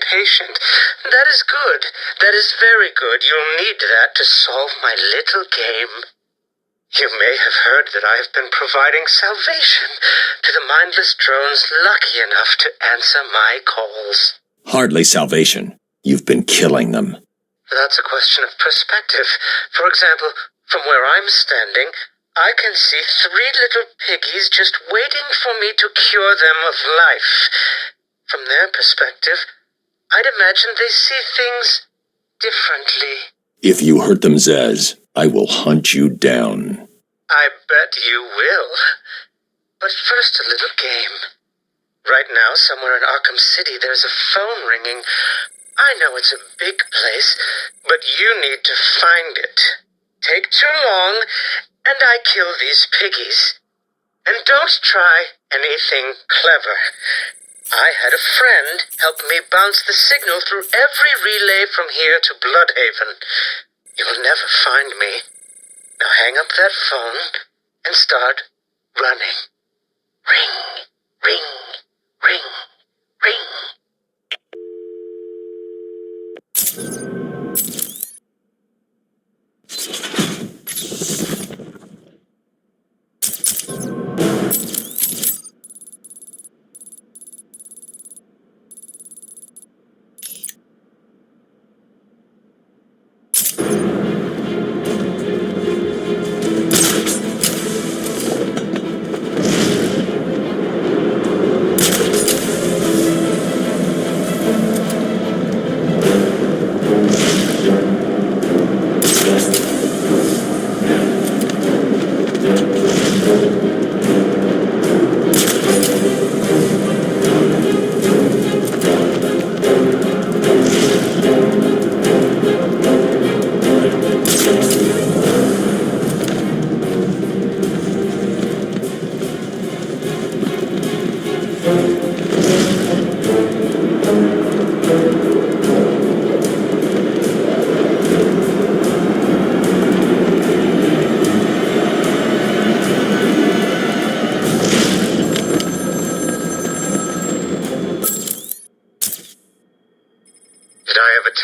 patient. That is good. That is very good. You'll need that to solve my little game. You may have heard that I have been providing salvation to the mindless drones lucky enough to answer my calls. Hardly salvation. You've been killing them. That's a question of perspective. For example, from where I'm standing, I can see 3 little piggies just waiting for me to cure them of life. From their perspective, I'd imagine they see things differently. If you hurt them, Zsasz, I will hunt you down. I bet you will. But first, a little game. Right now, somewhere in Arkham City, there's a phone ringing. I know it's a big place, but you need to find it. Take too long, and I kill these piggies. And don't try anything clever. I had a friend help me bounce the signal through every relay from here to Bloodhaven. You'll never find me. Now hang up that phone and start running. Ring, ring, ring, ring.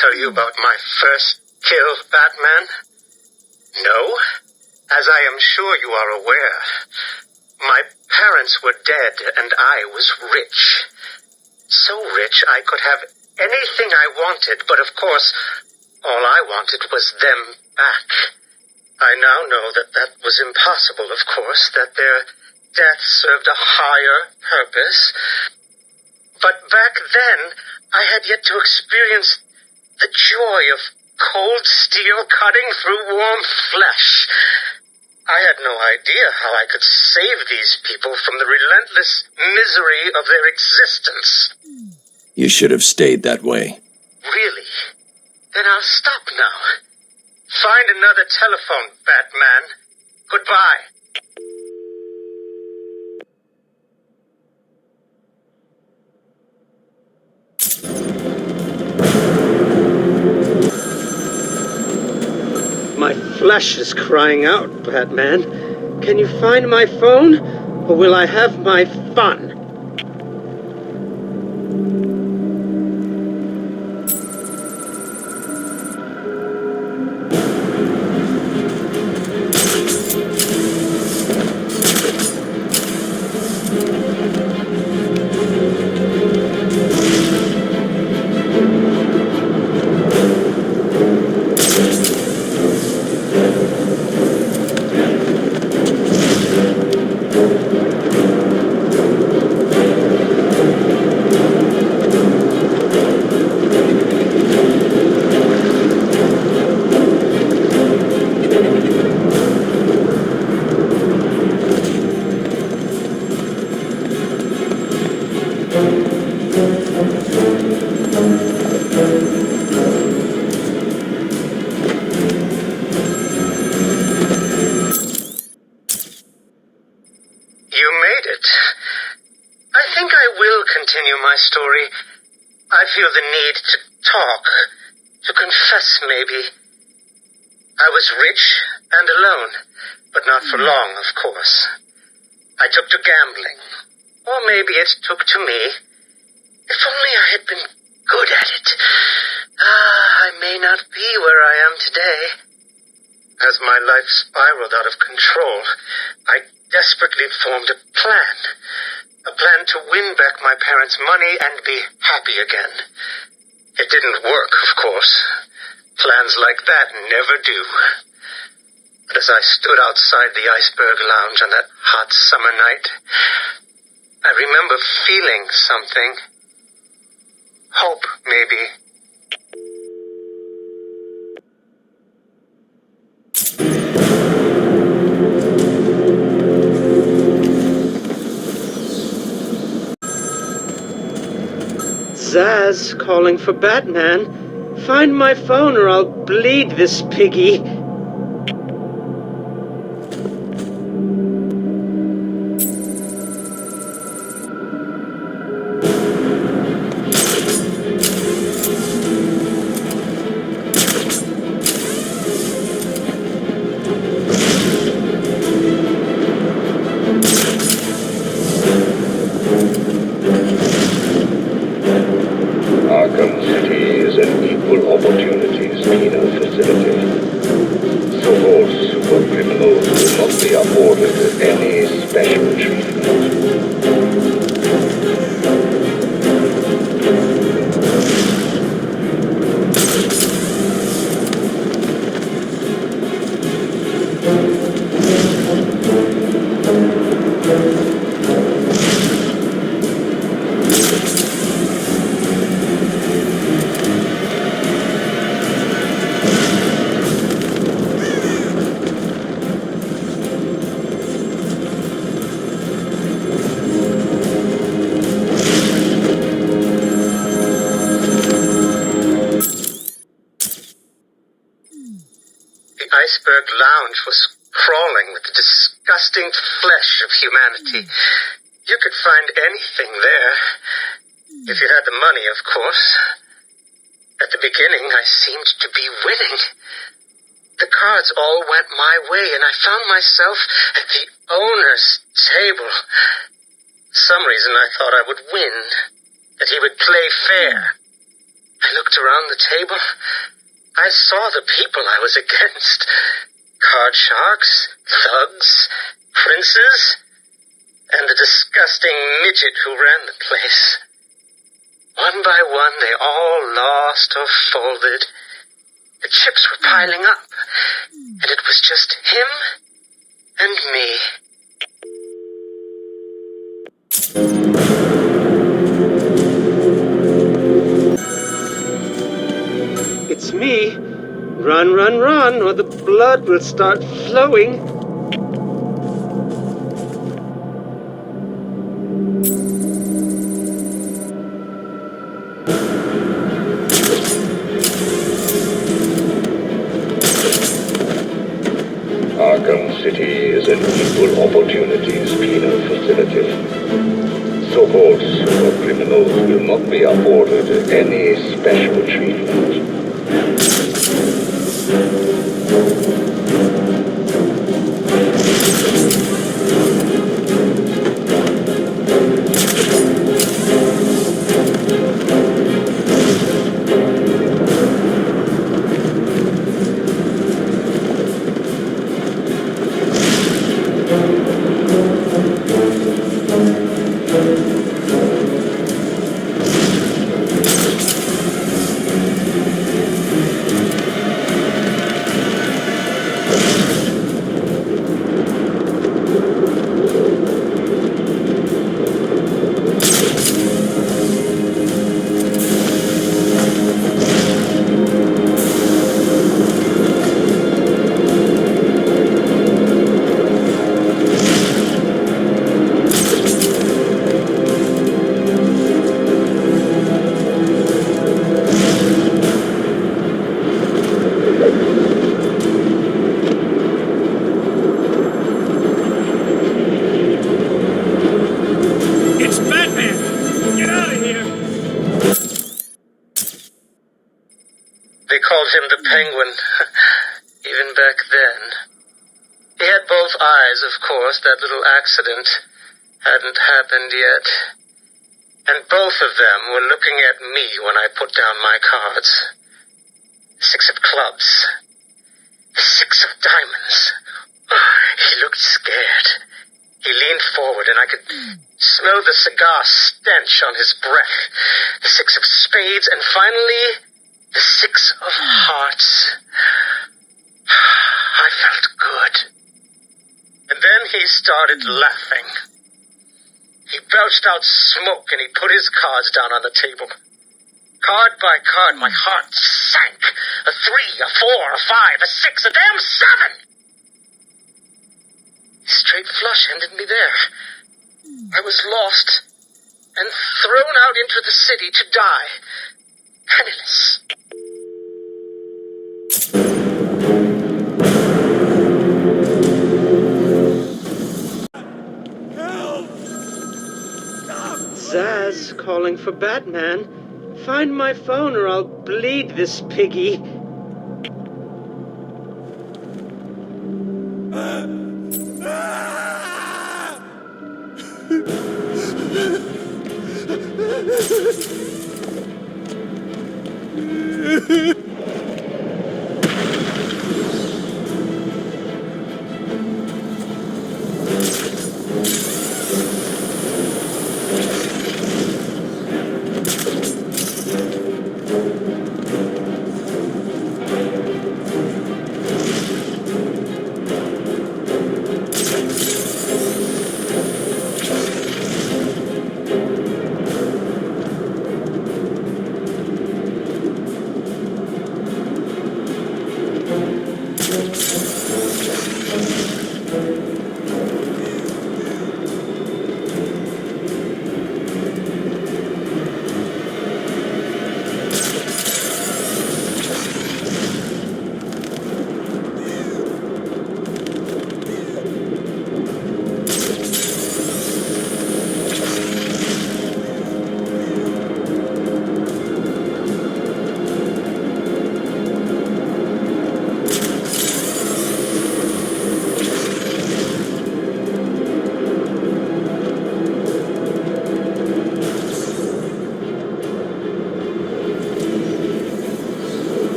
Tell you about my first kill, Batman? No? As I am sure you are aware, my parents were dead and I was rich. So rich I could have anything I wanted, but of course, all I wanted was them back. I now know that that was impossible, of course, that their death served a higher purpose. But back then, I had yet to experience the joy of cold steel cutting through warm flesh. I had no idea how I could save these people from the relentless misery of their existence. You should have stayed that way. Really? Then I'll stop now. Find another telephone, Batman. Goodbye. My flesh is crying out, Batman. Can you find my phone, or will I have my fun? Continue my story. I feel the need to talk, to confess maybe. I was rich and alone, but not for long, of course. I took to gambling, or maybe it took to me. If only I had been good at it. I may not be where I am today. As my life spiraled out of control, I desperately formed a plan. A plan to win back my parents' money and be happy again. It didn't work, of course. Plans like that never do. But as I stood outside the Iceberg Lounge on that hot summer night, I remember feeling something. Hope, maybe. Zsasz calling for Batman. Find my phone or I'll bleed this piggy. Arkham City is an equal opportunities penal facility. So-called super criminals will not be afforded any special treatment. The Iceberg Lounge was crawling with the disgusting flesh of humanity. You could find anything there. If you had the money, of course. At the beginning, I seemed to be winning. The cards all went my way, and I found myself at the owner's table. For some reason, I thought I would win, that he would play fair. I looked around the table. I saw the people I was against. Card sharks, thugs, princes, and the disgusting midget who ran the place. One by one, they all lost or folded. The chips were piling up, and it was just him and me. It's me. Run, run, run, or the blood will start flowing. Arkham City is an equal opportunities penal facility. So-called super criminals will not be afforded any special treatment. They called him the Penguin, even back then. He had both eyes, of course. That little accident hadn't happened yet. And both of them were looking at me when I put down my cards. 6 of clubs. 6 of diamonds. He looked scared. He leaned forward, and I could smell the cigar stench on his breath. The 6 of spades, and finally, the 6 of hearts. I felt good. And then he started laughing. He belched out smoke, and he put his cards down on the table. Card by card, my heart sank. A 3, a 4, a 5, a 6, a damn 7! Straight flush ended me there. I was lost and thrown out into the city to die. Penniless. Help! Stop! Zsasz calling for Batman. Find my phone or I'll bleed this piggy.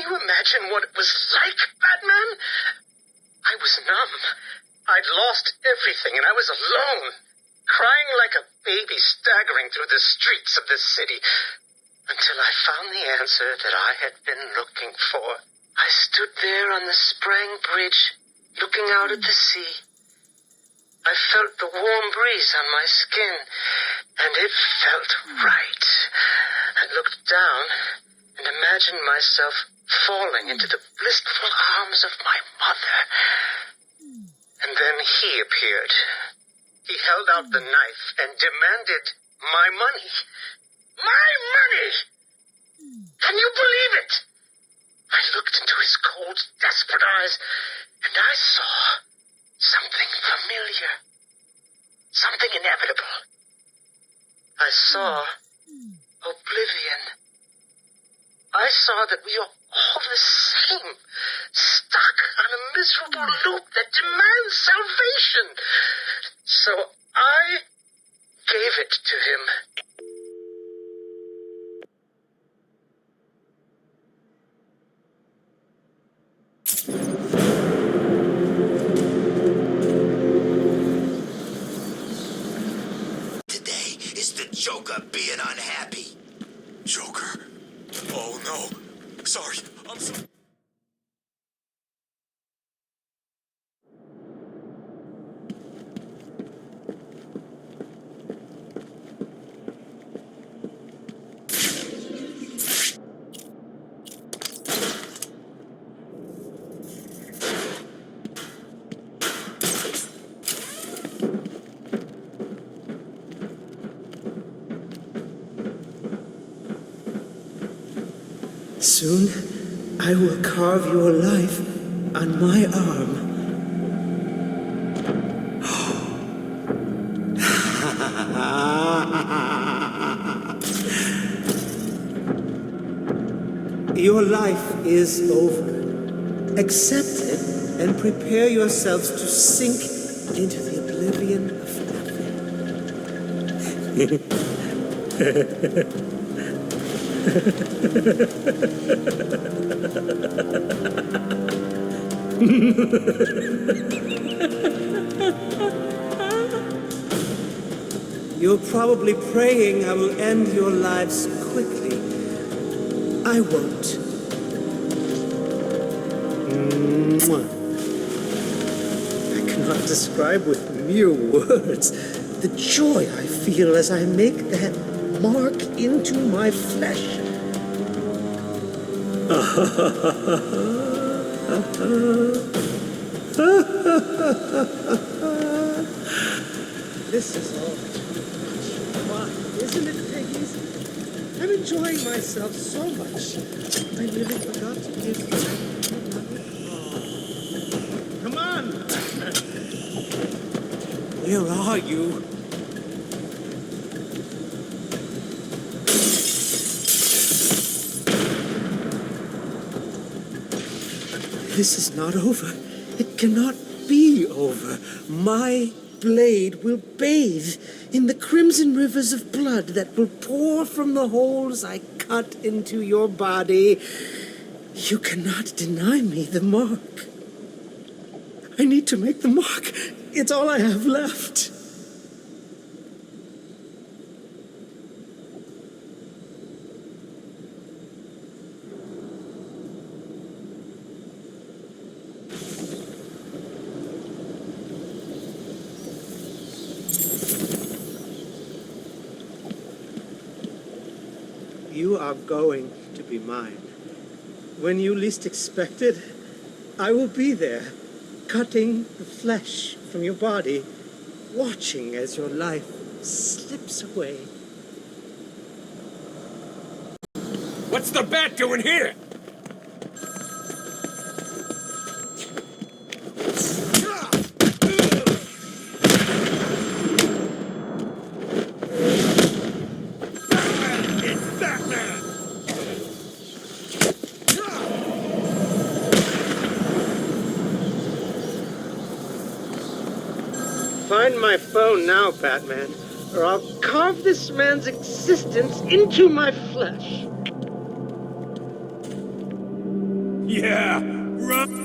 Imagine what it was like, Batman. I was numb. I'd lost everything, and I was alone, crying like a baby staggering through the streets of this city, until I found the answer that I had been looking for. I stood there on the Sprang Bridge, looking out at the sea. I felt the warm breeze on my skin, and it felt right. I looked down and imagined myself falling into the blissful arms of my mother. And then he appeared. He held out the knife and demanded my money. My money! Can you believe it? I looked into his cold, desperate eyes, and I saw something familiar. Something inevitable. I saw oblivion. I saw that we are all the same, stuck on a miserable loop that demands salvation. So I gave it to him. Today is the Joker being unhappy. Joker? Oh no. Sorry. I'm sorry. Soon, I will carve your life on my arm. Your life is over. Accept it and prepare yourselves to sink into the oblivion of nothing. You're probably praying I will end your lives quickly. I won't. I cannot describe with mere words the joy I feel as I make that mark into my flesh. This is all too much fun, isn't it, Peggies? I'm enjoying myself so much. I really forgot to give you. Come on! Where are you? This is not over. It cannot be over. My blade will bathe in the crimson rivers of blood that will pour from the holes I cut into your body. You cannot deny me the mark. I need to make the mark. It's all I have left. You are going to be mine. When you least expect it, I will be there, cutting the flesh from your body, watching as your life slips away. What's the bat doing here? Find my phone now, Batman, or I'll carve this man's existence into my flesh. Yeah, run!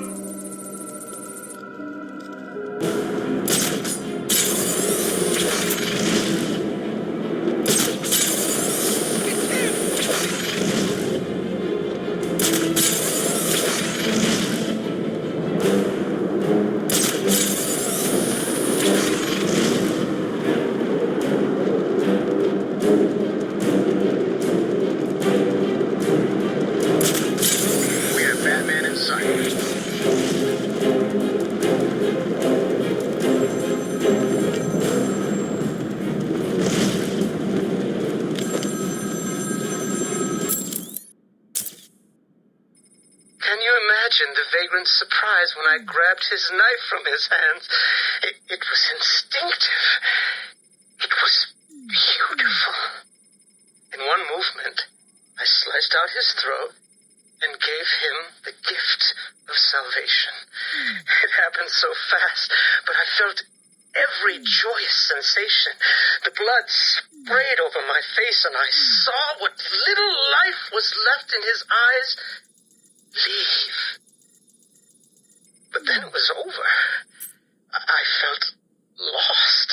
The vagrant's surprise when I grabbed his knife from his hands. It was instinctive. It was beautiful. In one movement, I sliced out his throat and gave him the gift of salvation. It happened so fast, but I felt every joyous sensation. The blood sprayed over my face, and I saw what little life was left in his eyes leave. But then it was over. I felt lost.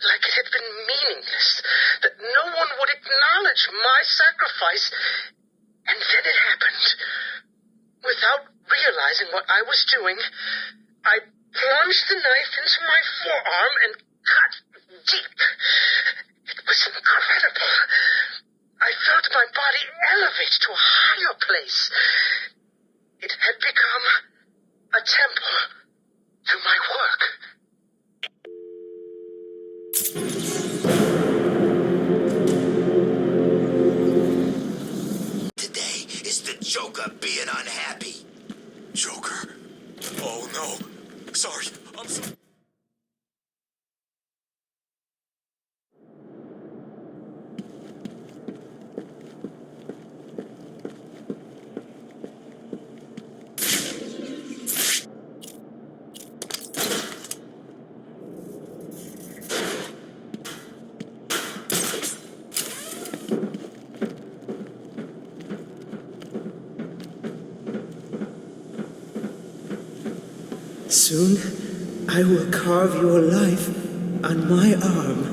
Like it had been meaningless. That no one would acknowledge my sacrifice. And then it happened. Without realizing what I was doing, I plunged the knife into my forearm and cut deep. It was incredible. I felt my body elevate to a higher place. It had become a temple to my work. Today is the Joker being unhappy. Joker? Oh no. Sorry, I'm sorry. Soon, I will carve your life on my arm.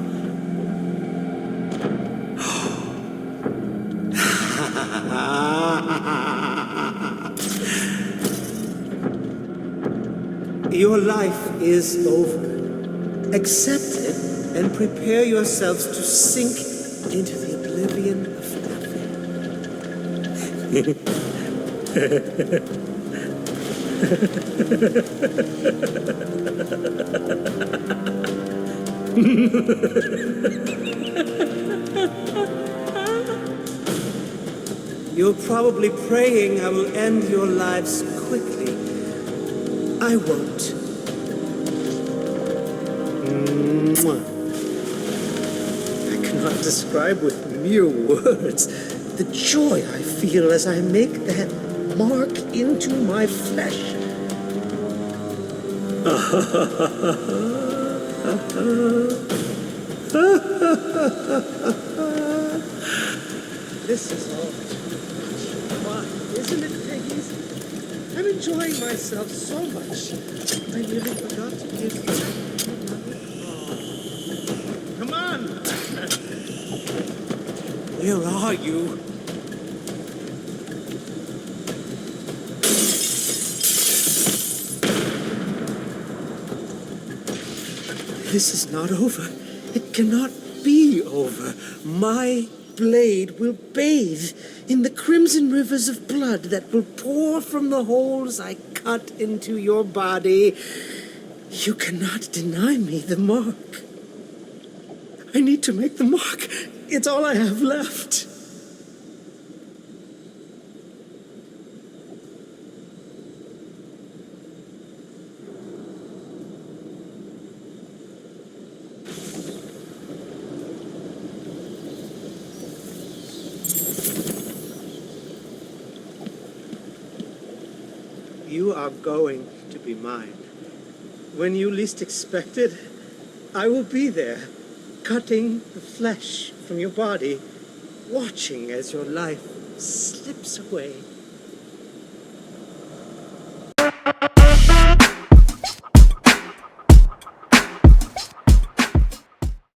Your life is over. Accept it and prepare yourselves to sink into the oblivion of nothing. You're probably praying I will end your lives quickly. I won't. I cannot describe with mere words the joy I feel as I make that mark into my flesh. This is all too much fun, isn't it, Peggies? I'm enjoying myself so much. I nearly forgot to give you. Come on! Where are you? This is not over. It cannot be over. My blade will bathe in the crimson rivers of blood that will pour from the holes I cut into your body. You cannot deny me the mark. I need to make the mark. It's all I have left. You are going to be mine. When you least expect it, I will be there, cutting the flesh from your body, watching as your life slips away.